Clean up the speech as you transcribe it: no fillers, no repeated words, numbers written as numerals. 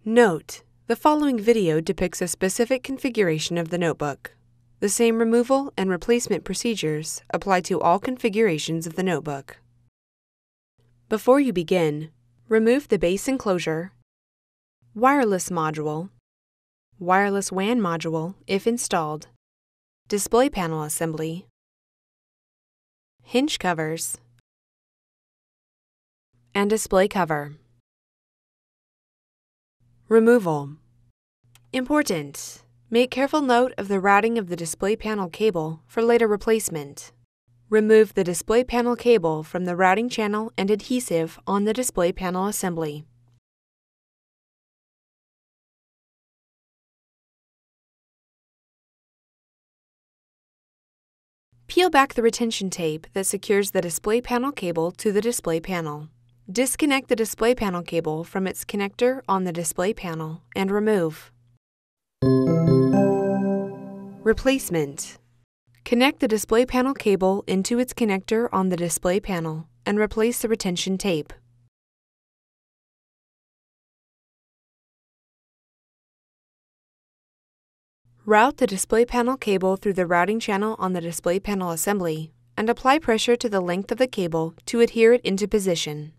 Note: the following video depicts a specific configuration of the notebook. The same removal and replacement procedures apply to all configurations of the notebook. Before you begin, remove the base enclosure, wireless module, wireless WAN module if installed, display panel assembly, hinge covers, and display cover. Removal. Important: make careful note of the routing of the display panel cable for later replacement. Remove the display panel cable from the routing channel and adhesive on the display panel assembly. Peel back the retention tape that secures the display panel cable to the display panel. Disconnect the display panel cable from its connector on the display panel and remove. Replacement. Connect the display panel cable into its connector on the display panel and replace the retention tape. Route the display panel cable through the routing channel on the display panel assembly and apply pressure to the length of the cable to adhere it into position.